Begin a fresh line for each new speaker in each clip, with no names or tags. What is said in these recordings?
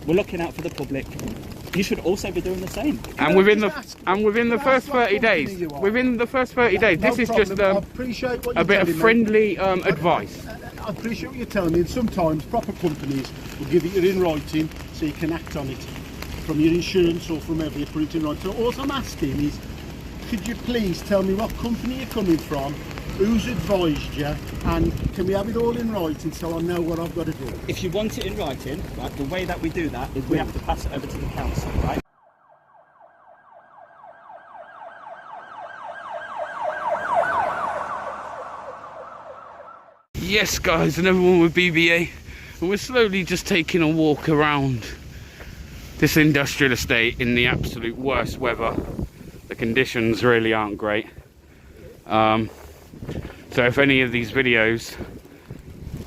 We're looking out for the public. You should also be doing the same.
And within the first 30 days, this is just a bit of friendly advice.
I appreciate what you're telling me, and sometimes proper companies will give it in writing so you can act on it from your insurance or from wherever you put it in writing. So all I'm asking is, could you please tell me what company you're coming from, who's advised you, and can we have it all in writing so I know what I've got to do?
If you want it in writing, right, the way that we do that is we have to pass it over to the council, right?
Yes guys, and everyone with BBA, and we're slowly just taking a walk around this industrial estate in the absolute worst weather. The conditions really aren't great. So if any of these videos,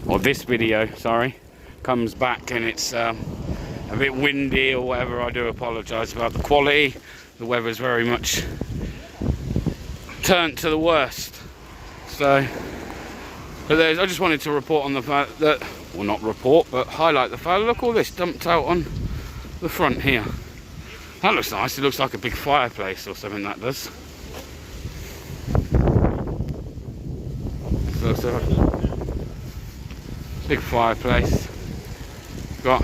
or this video, sorry, comes back and it's a bit windy or whatever, I do apologise about the quality. The weather's very much turned to the worst. So, but I just wanted to report on the fact that, well, not report, but highlight the fact, look, all this dumped out on the front here. That looks nice. It looks like a big fireplace or something, that does. So, big fireplace. Got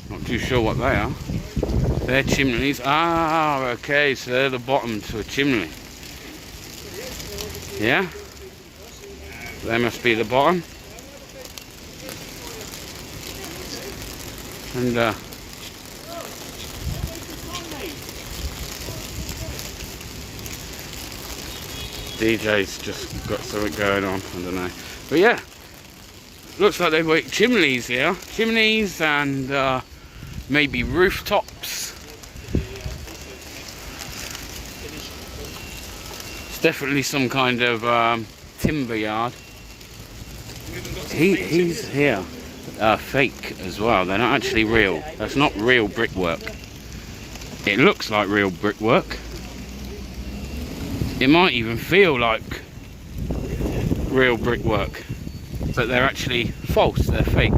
not too sure what they are. They're chimneys. Ah, okay, so they're the bottom to a chimney. Yeah, they must be the bottom. And DJ's just got something going on, I don't know. But yeah, looks like they've got chimneys here. Chimneys and maybe rooftops. It's definitely some kind of timber yard. He's here. Fake as well. They're not actually real. That's not real brickwork. It looks like real brickwork. It might even feel like real brickwork, but they're actually false. They're fake.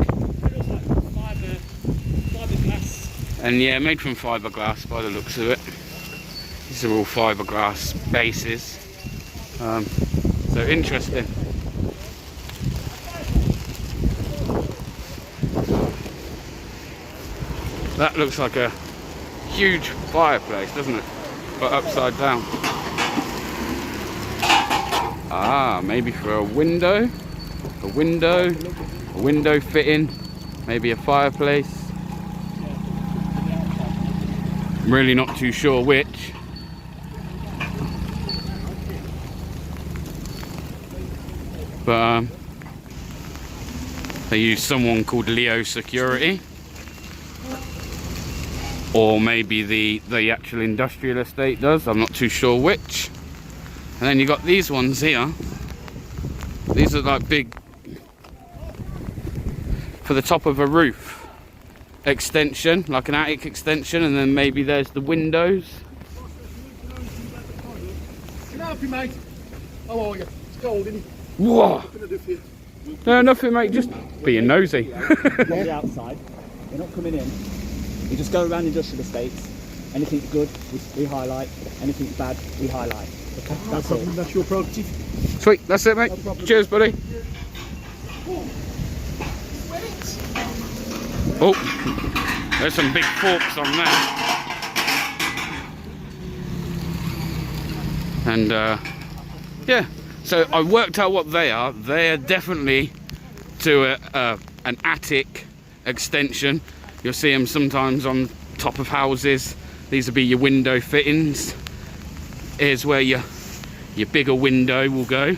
Fiberglass. And yeah, made from fiberglass by the looks of it. These are all fiberglass bases. So interesting. That looks like a huge fireplace, doesn't it? But upside down. Ah, maybe for a window fitting, maybe a fireplace. I'm really not too sure which. But they use someone called Leo Security. Or maybe the actual industrial estate does, I'm not too sure which. And then you got these ones here. These are like big, for the top of a roof extension, like an attic extension, and then maybe there's the windows.
Can I help you, mate? How are you? It's cold, isn't it?
Whoa!
What can I do for you?
No, nothing, mate, just being nosy.
From the outside, you're not coming in. You just go around industrial estates. Anything good, we highlight. Anything bad, we highlight. Okay, that's all.
That's your prerogative.
Sweet, that's it, mate. No, cheers, buddy. Oh, there's some big forks on there. And yeah, so I worked out what they are. They are definitely to an attic extension. You'll see them sometimes on top of houses. These will be your window fittings. Here's where your bigger window will go,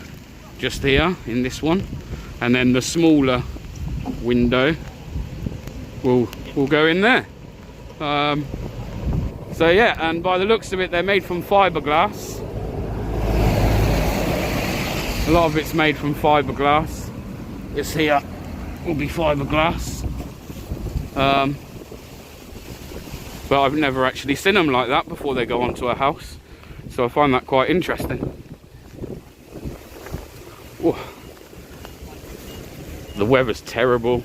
just here in this one, and then the smaller window will go in there. So yeah, and by the looks of it, they're made from fiberglass. A lot of it's made from fiberglass. This here will be fiberglass. But I've never actually seen them like that before they go onto a house. So I find that quite interesting. Whoa. The weather's terrible.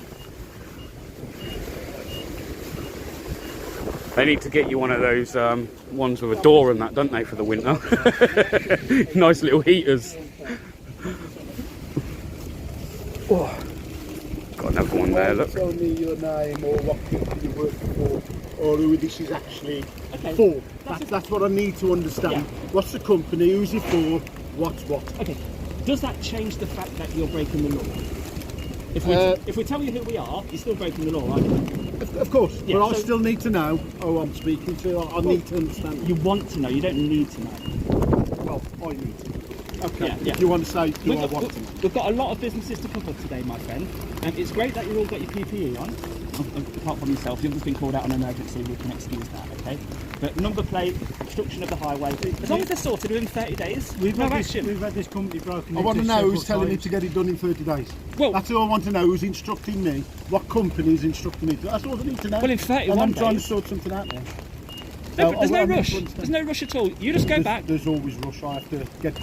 They need to get you one of those ones with a door and that, don't they, for the winter? Nice little heaters. Oh. Got another one there, look.
Tell me your name or what company you work for, or who this is actually for. That's what I need to understand.
Yeah.
What's the company, who's it for, what's what?
Okay. Does that change the fact that you're breaking the law? If we tell you who we are, you're still breaking the law, aren't you?
Of course,
Yeah,
but I
so-
still need to know who I'm speaking to. I need to understand.
You want to know, you don't need to know.
Well, I need to know. Okay,
Yeah.
if you want to say, do I want to know?
We've got a lot of businesses to cover today, my friend, and it's great that you've all got your PPE on. Apart from yourself, you've just been called out on emergency, we can excuse that, okay? But number plate, obstruction of the highway, as long as they're sorted within 30 days,
We've
no
had
action.
this company broken
I
into
want to know
several
who's telling me
times.
to get it done in 30 days.
Well-
That's all I want to know, who's instructing me, what company is instructing me. That's all I need to know.
Well, in 31
and I'm trying to
days-
sort something out there.
No, there's no
I need to
rush.
understand.
There's no rush at all. You just go
There's-
back.
There's always rush. I have to get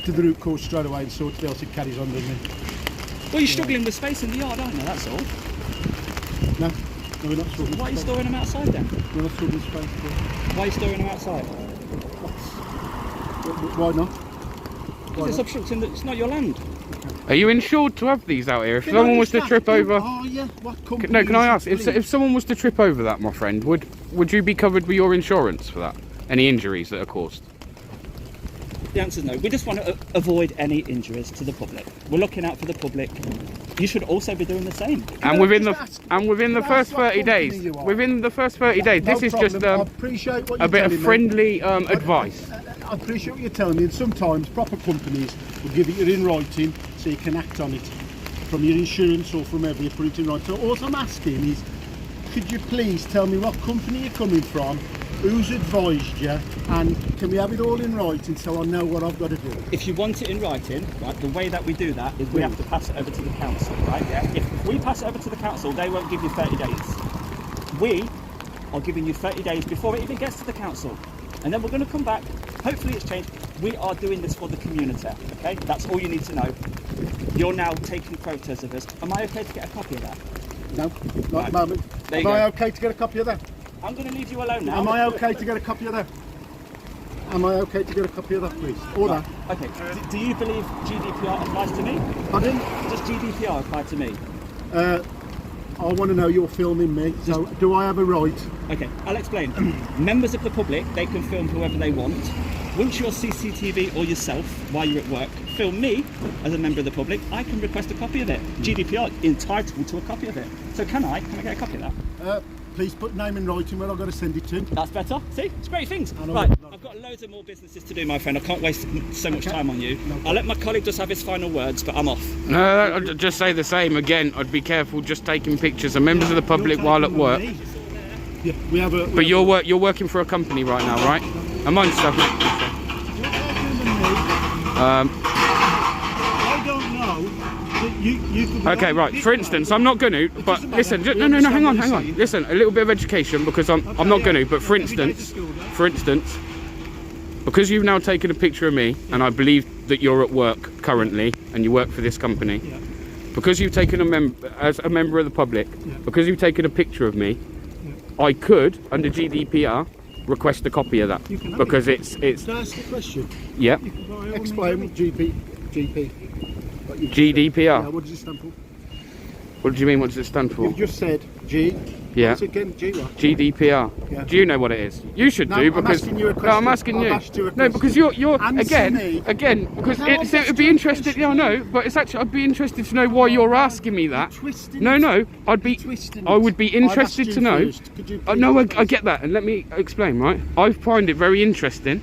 to the root cause straight away and sort it else. It carries on, doesn't it?
Well, you're struggling with space in the yard, aren't you? That's all.
No, we're not struggling.
Why are you storing them outside then?
We're not struggling space.
Why are you storing them outside?
Why not?
Because it's obstructing. It's not your land.
Are you insured to have these out here? If someone was to trip over...
Oh yeah, what company?
No, can I
is
ask,
it,
if someone was to trip over that, my friend, would you be covered with your insurance for that? Any injuries that are caused?
The answer is no. We just want to avoid any injuries to the public. We're looking out for the public. You should also be doing the same.
And
I
within the
just ask-
within the
can I
first
ask what
30
company
days,
you are?
within the first 30 days,
No
this is
problem.
just
I appreciate what
a
you're
bit of
telling me.
friendly advice.
I appreciate what you're telling me, and sometimes proper companies will give it in writing so you can act on it from your insurance or from wherever you put it in writing. So all I'm asking is, could you please tell me what company you're coming from, who's advised you, and can we have it all in writing so I know what I've got to do?
If you want it in writing, right, the way that we do that is we have to pass it over to the council, right? Yeah. If we pass it over to the council, they won't give you 30 days. We are giving you 30 days before it even gets to the council. And then we're going to come back. Hopefully it's changed. We are doing this for the community, okay? That's all you need to know. You're now taking photos of us. Am I okay to get a copy of that?
No, not at
Right.
the moment.
There you
Am I
go.
okay to get a copy of that?
I'm going to leave you alone now.
Am I okay to get a copy of that? Am I okay to get a copy of that, please? Or that?
Okay. Do you believe GDPR applies to me?
Pardon?
Does GDPR apply to me?
I want to know you're filming me, so do I have a right?
Okay, I'll explain. Members of the public, they can film whoever they want. Once you're CCTV or yourself, while you're at work, film me as a member of the public, I can request a copy of it. GDPR entitled me to a copy of it. So can I get a copy of that?
Please put name in writing where I've got to send it to.
That's better. See? It's great things.
know.
Right, I've got loads of more businesses to do, my friend. I can't waste so much time on you. I'll let my colleague just have his final words, but I'm off.
No, I'd just say the same again. I'd be careful just taking pictures of members of the public while at work.
Yeah, we have a.
But you're working for a company right now, right? And mine's stuff.
I don't know that you could be
Okay,
on
right.
this
For
way.
instance, I'm not going to. But
doesn't matter.
listen,
We
no,
understand
hang on,
what
hang
you're
on.
saying.
Listen, a little bit of education because I'm not going to. But for instance, because you've now taken a picture of me, and I believe that you're at work currently and you work for this company.
Yeah.
Because you've taken as a member of the public, because you've taken a picture of me, I could, under GDPR, request a copy of that
You can have
because
it.
it's
Can I ask a question?
yeah
Explain what GP. What you
GDPR.
Yeah, what does it stand for?
What do you mean? What does it stand for?
You've just said G.
Yeah.
What's it again? G what?
GDPR.
Yeah.
Do you know what it is? You should
No,
do
I'm
because
asking you a
no, I'm
question.
asking you.
I've asked you a
No, because
question.
you're
Answer me.
again because
No, I've
it'd
asked
be
you a
interested.
question.
Yeah, I know, but it's actually I'd be interested to know why you're asking me that.
twisting
No,
it.
no, I'd be.
Twisting
I
it.
would be
I've
interested
asked
to
you
know.
first. Could you
No, I
please-
get that, and let me explain. Right, I find it very interesting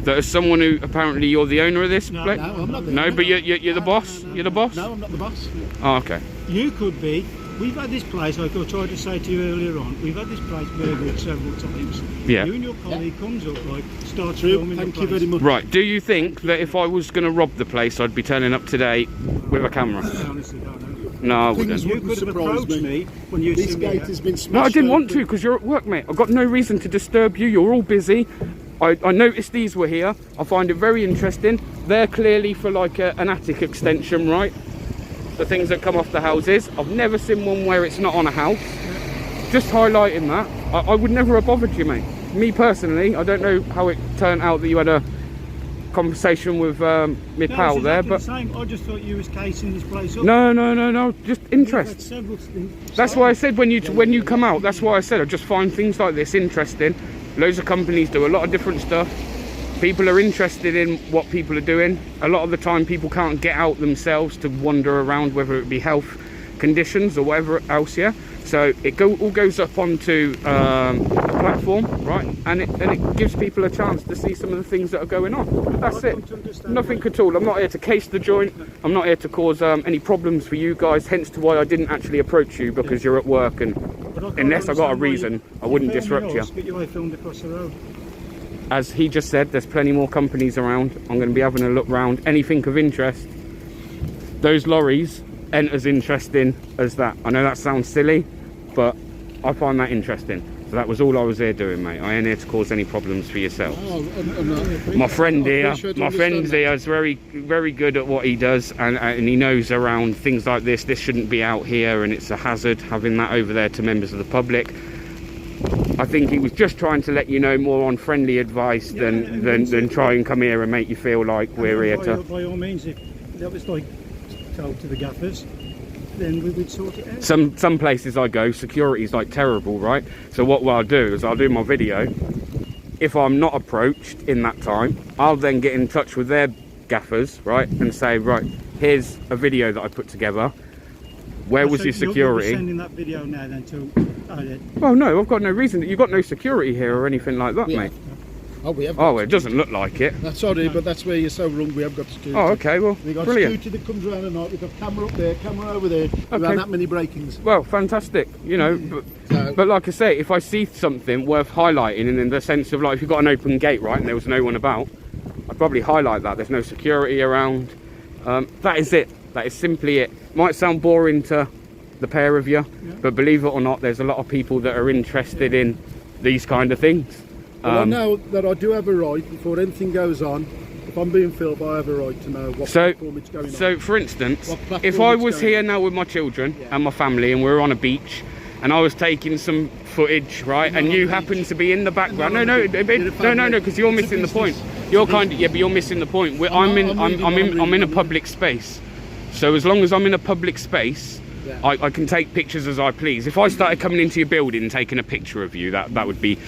that as someone who apparently you're the owner of this place.
No, I'm not the
No,
owner.
but you're the boss. You're the boss.
No, I'm not the boss.
Oh, okay.
You could be. We've had this place, like I tried to say to you earlier on, we've had this place burgled several times.
Yeah.
You and your colleague comes up, like, starts
True.
filming
Thank
the
you
place.
very much.
Right. Do you think that if I was going to rob the place, I'd be turning up today with a camera?
I honestly don't know.
No, I
Things
wouldn't.
You
wouldn't
could have
surprise
approached
me.
me when you
This
see me
gate
here.
has been smashed.
No, I didn't want
open.
to because you're at work, mate. I've got no reason to disturb you. You're all busy. I noticed these were here. I find it very interesting. They're clearly for like an attic extension, right? The things that come off the houses. I've never seen one where it's not on a house. Just highlighting that. I would never have bothered you, mate. Me personally, I don't know how it turned out that you had a conversation with my pal there, but
the same. I just thought you was casing this place up.
No, just interest.
Several things.
That's why I said when you come out, that's why I said I just find things like this interesting. Loads of companies do a lot of different stuff. People are interested in what people are doing. A lot of the time people can't get out themselves to wander around, whether it be health conditions or whatever else, yeah. So it all goes up onto a platform, right, and it gives people a chance to see some of the things that are going on. That's it. Nothing at all. I'm not here to case the joint. I'm not here to cause any problems for you guys. Hence to why I didn't actually approach you, because you're at work, and unless I got a reason, I wouldn't disrupt you.
But you filmed across the road.
As he just said, there's plenty more companies around. I'm going to be having a look round. Anything of interest. Those lorries ain't as interesting as that. I know that sounds silly, but I find that interesting. So that was all I was here doing, mate. I ain't here to cause any problems for yourself. My friend here is very, very good at what he does, and he knows around things like this. This shouldn't be out here, and it's a hazard having that over there to members of the public. I think he was just trying to let you know more on friendly advice than try and come here and make you feel like we're here to...
By all means, if that was like told to the gaffers, then we would sort it out.
Some places I go, security's like terrible, right? So what I'll do is I'll do my video. If I'm not approached in that time, I'll then get in touch with their gaffers, right, and say, right, here's a video that I put together. Where was your security?
You're sending that video now then to Audit?
Well, no, I've got no reason. You've got no security here or anything like that, mate.
Oh, we have.
Oh, it doesn't look like it.
That's sorry, but that's where you're so wrong. We have got security.
Oh, okay, well,
We got
brilliant.
security that comes around at night. We've got camera up there, camera over there. We've had that many break-ins.
Well, fantastic, you know, but like I say, if I see something worth highlighting, and in the sense of like, if you've got an open gate, right, and there was no one about, I'd probably highlight that. There's no security around. That is it. That is simply it. Might sound boring to the pair of you, but believe it or not, there's a lot of people that are interested in these kind of things.
Well, I know that I do have a right, before anything goes on, if I'm being filmed, I have a right to know what platform it's going on.
So, for instance, if I was here now with my children and my family, and we were on a beach, and I was taking some footage, right, and you happen to be in the background. No, because you're missing the point. You're kind of, but you're missing the point. I'm in a public space. So as long as I'm in a public space, I can take pictures as I please. If I started coming into your building and taking a picture of you, that would be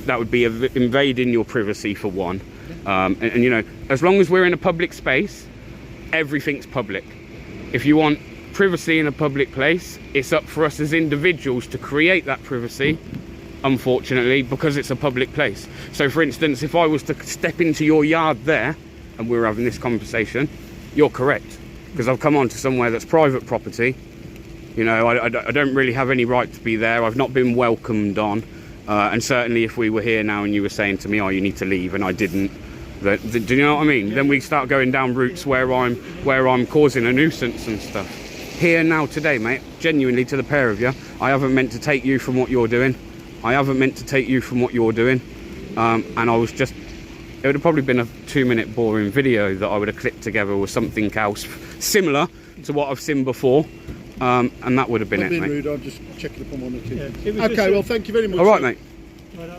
invading your privacy for one. And you know, as long as we're in a public space, everything's public. If you want privacy in a public place, it's up for us as individuals to create that privacy, unfortunately, because it's a public place. So for instance, if I was to step into your yard there and we were having this conversation, you're correct, because I've come onto somewhere that's private property. You know, I don't really have any right to be there. I've not been welcomed on, and certainly if we were here now and you were saying to me, oh, you need to leave, and I didn't, do you know what I mean? Then we start going down routes where I'm causing a nuisance and stuff. Here now today, mate, genuinely, to the pair of you, I haven't meant to take you from what you're doing. I haven't meant to take you from what you're doing, and I was just, it would have probably been a 2-minute boring video that I would have clipped together with something else similar to what I've seen before. And that would have been it, mate.
Rude, I'm just checking up on one or two. Okay, well, thank you very much.
All right, mate.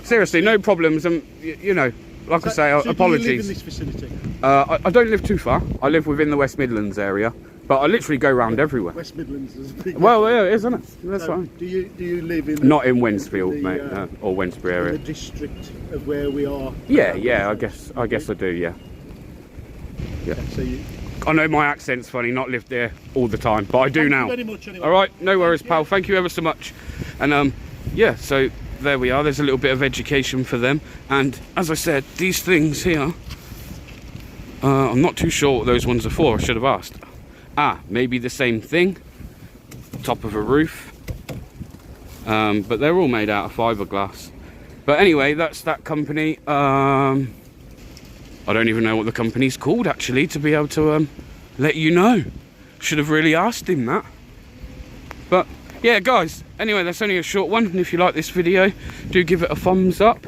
Seriously, no problems. You know, like I say, apologies.
Do you live in this vicinity?
I don't live too far. I live within the West Midlands area, but I literally go around everywhere.
West Midlands is a big.
Well, yeah, it is, isn't it? That's fine.
Do you live in?
Not in Wensfield, mate, or Wensbury area.
In the district of where we are.
Yeah. I guess I do. Yeah.
So you.
I know my accent's funny, not lived there all the time, but I do now.
Thank you very much, anyway.
All right, no worries, pal. Thank you ever so much. And yeah, so there we are. There's a little bit of education for them. And as I said, these things here, I'm not too sure what those ones are for. I should have asked. Maybe the same thing. Top of a roof. But they're all made out of fiberglass. But anyway, that's that company. I don't even know what the company's called, actually, to be able to let you know. Should have really asked him that. But yeah, guys, anyway, that's only a short one, and if you like this video, do give it a thumbs up.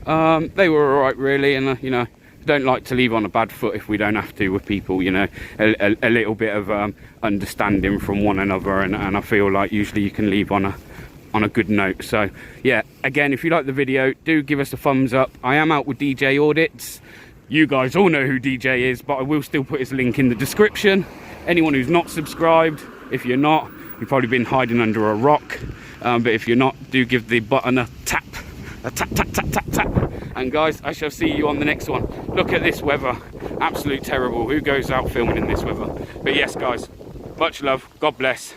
They were all right, really, and you know, don't like to leave on a bad foot if we don't have to with people. You know, a little bit of understanding from one another, and I feel like usually you can leave on a good note. So yeah, again, if you like the video, do give us a thumbs up. I am out with DJ Audits. You guys all know who DJ is, but I will still put his link in the description. Anyone who's not subscribed, if you're not, you've probably been hiding under a rock, but if you're not, do give the button a tap, tap, tap, tap. And guys, I shall see you on the next one. Look at this weather, absolute terrible. Who goes out filming in this weather? But yes guys, much love, God bless,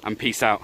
and peace out.